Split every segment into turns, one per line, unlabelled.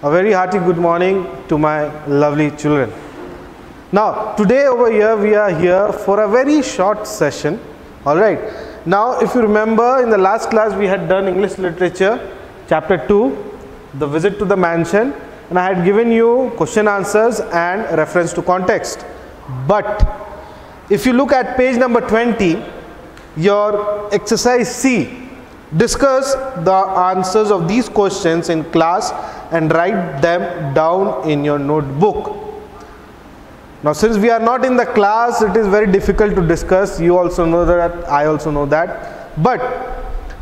A very hearty good morning to my lovely children. Now, today over here we are here for a very short session. Alright. Now, if you remember, in the last class we had done English Literature, Chapter 2, The Visit to the Mansion, and I had given you question answers and reference to context. But, if you look at page number 20, your exercise C, discuss the answers of these questions in class and write them down in your notebook. Now, since we are not in the class, it is very difficult to discuss. You also know that, I also know that. But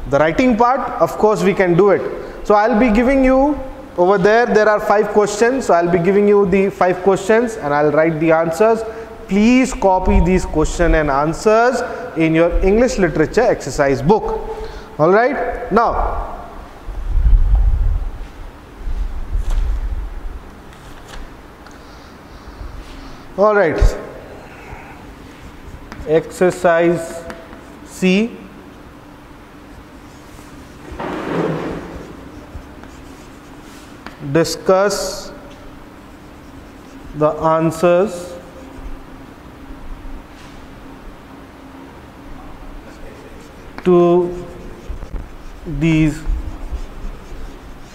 the writing part, of course, we can do it. So I'll be giving you over there are 5 questions. So I'll be giving you the 5 questions and I'll write the answers. Please copy these question and answers in your English Literature exercise book. Alright. Now, alright, exercise C, discuss the answers to these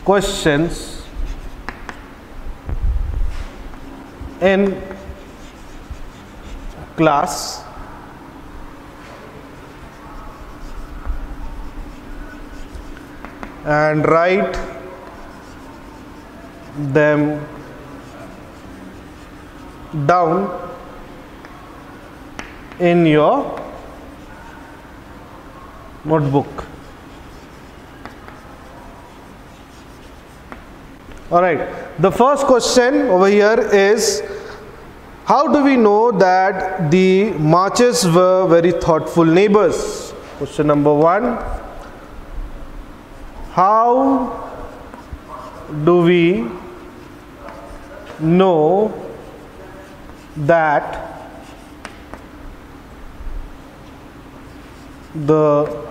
questions in class and write them down in your notebook. Alright, the first question over here is, how do we know that the Marches were very thoughtful neighbors? Question number 1. How do we know that the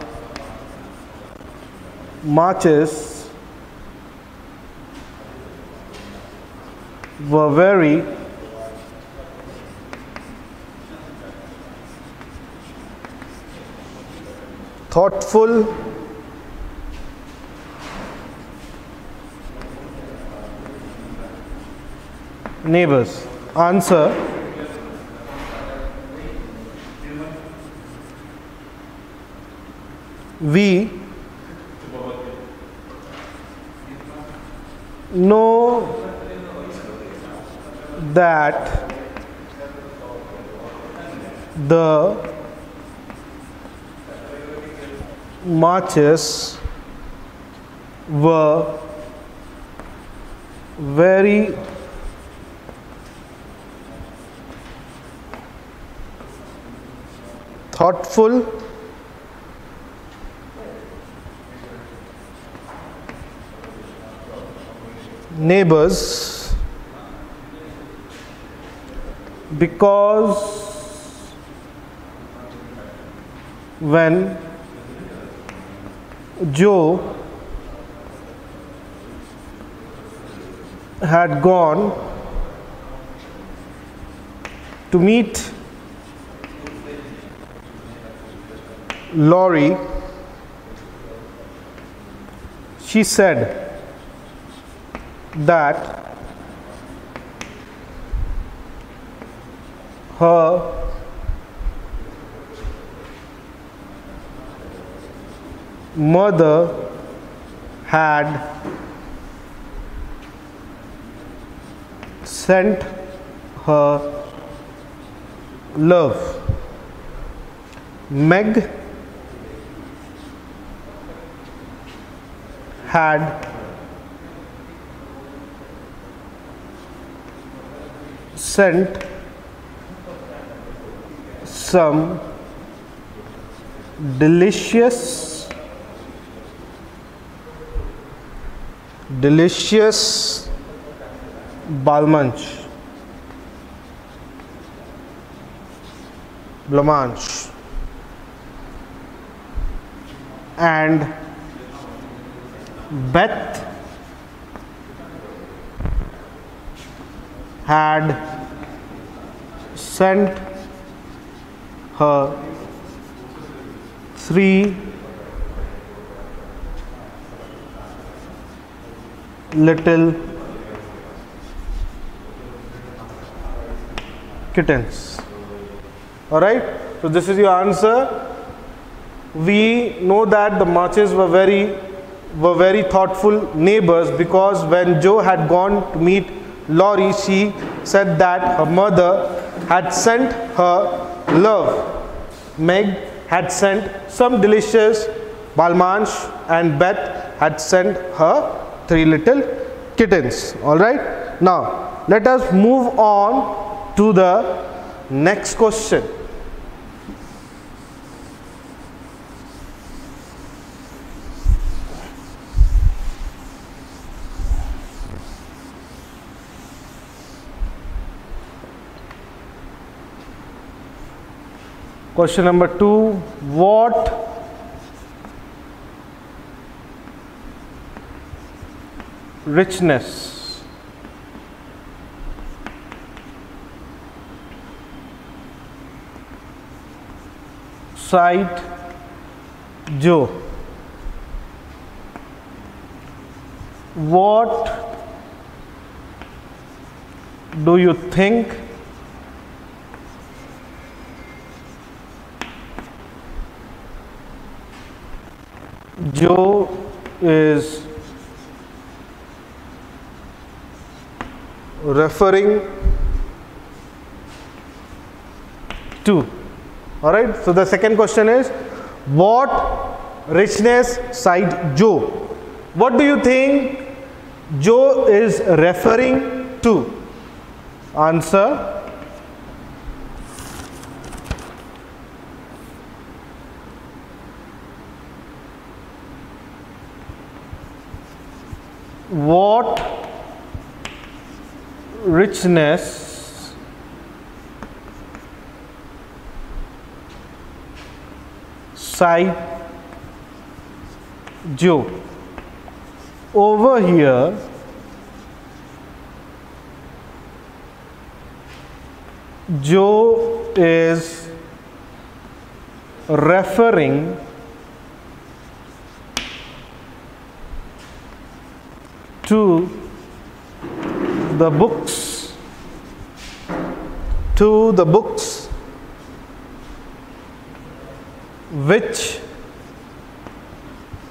Marches were very thoughtful neighbors? Answer: we know that the Marches were very thoughtful neighbors because when Joe had gone to meet Laurie, she said that her mother had sent her love. Meg had sent some delicious blancmange, and Beth had sent her 3 little kittens. All right, so this is your answer. We know that the Marches were very thoughtful neighbors, because when Joe had gone to meet Laurie, she said that her mother had sent her love. Meg had sent some delicious Balmanche, and Beth had sent her 3 little kittens. All right, now let us move on to the next question. Question number 2. What richness cite Joe? What do you think Joe is referring to? All right, so the second question is, what richness cite Joe? What do you think Joe is referring to? Answer: what richness cite Joe? Over here, Joe is referring to the books, which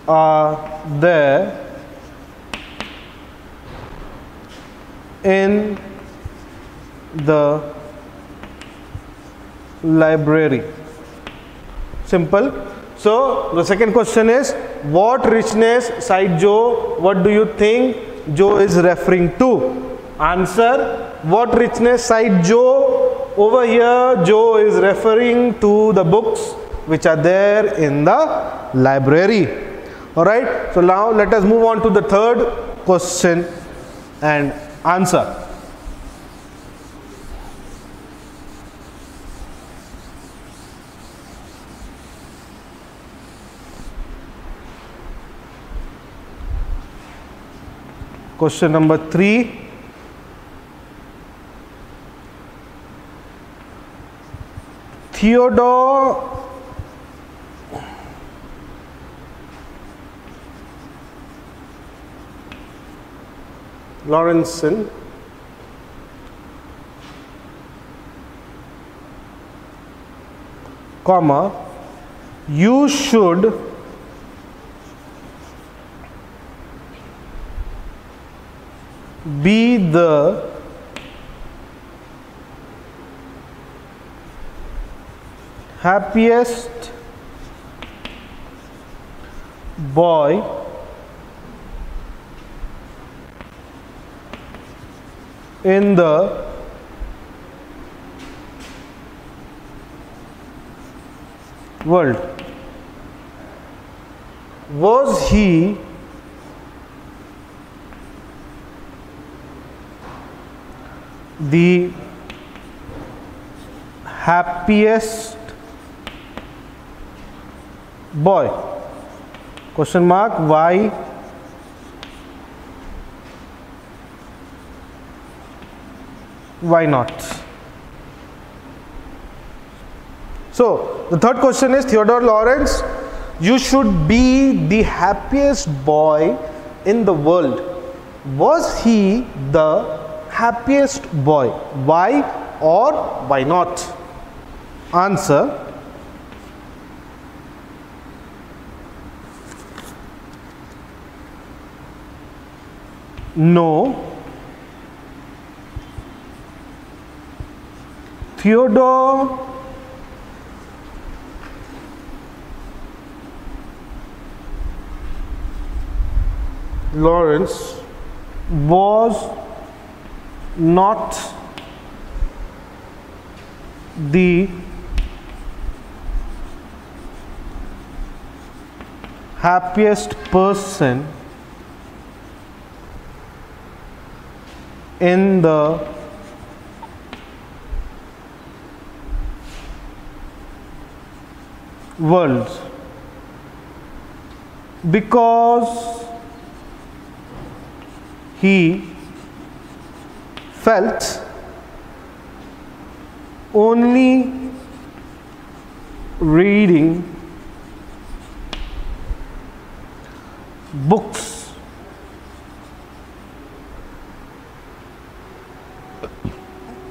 are there in the library. Simple. So the second question is, what richness cite Joe? What do you think Joe is referring to? Answer: what richness cite Joe? Over here, Joe is referring to the books which are there in the library. All right, so now let us move on to the third question and answer. Question number 3. Theodore Lawrenson comma, you should be the happiest boy in the world. Was he the happiest boy? Question mark. Why? why not? So the third question is, Theodore Lawrence, you should be the happiest boy in the world. Was he the happiest boy? Why or why not? Answer: no. Theodore Lawrence was not the happiest person in the world because he felt only reading books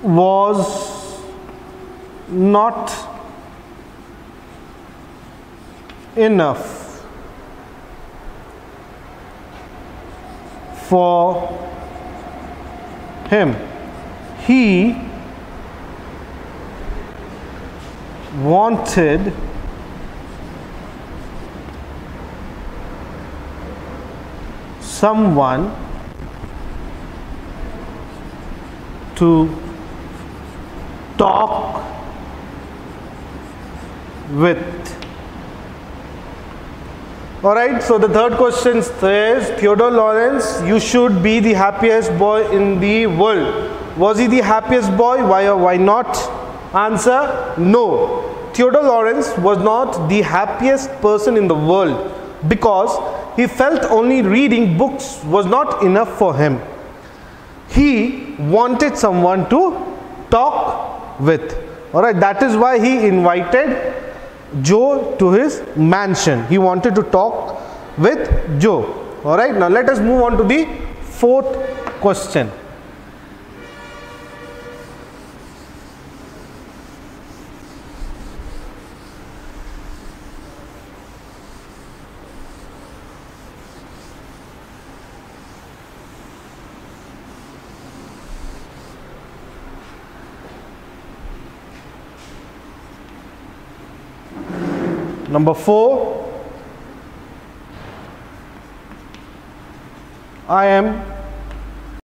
was not enough for him. He wanted someone to talk with. Alright, so the third question says, Theodore Lawrence, you should be the happiest boy in the world. Was he the happiest boy? Why or why not? Answer: no. Theodore Lawrence was not the happiest person in the world because he felt only reading books was not enough for him. He wanted someone to talk with. Alright, that is why he invited Joe to his mansion. He wanted to talk with Joe. Alright, now let us move on to the fourth question. Number 4, I am